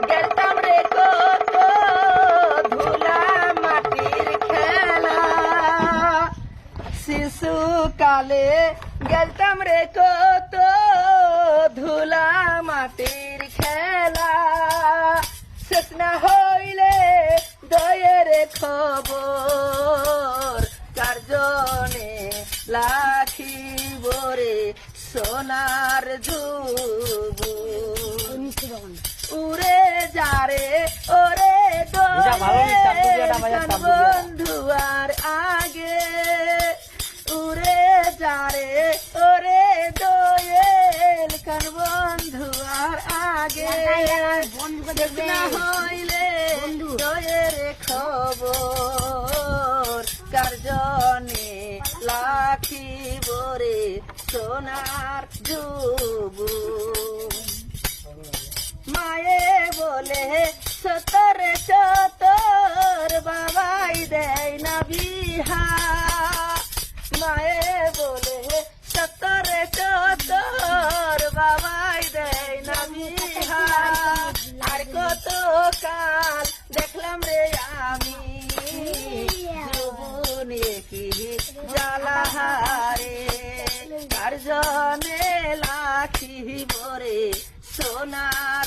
গেলতাম রে কত ধুলা মাটির খেলা, শিশুকালে গেলতাম রে কত ধুলা মাটির খেলা, শেষ না হইলে দয়ের খবর কার্জনে লাখিব রে সোনার যুবু, উড়ে যারে ওরে বন্ধু আর আগে, উড়ে যারে ওরে দোয়েল কান বন্ধু আর আগে, না হইলে দয়ের খবর কার্জনে লাখিব রে সোনার যুবু, মায়ে বলে সতরে চতর বাবাই দেয় না বিহা, মায়ে বলে সতরে চতর বাবাই দেয় না বিহা, আর কত কাল দেখলাম রে আমি যৌবনে কি জ্বালাহারে কার্জনে লাখিব রে সোনার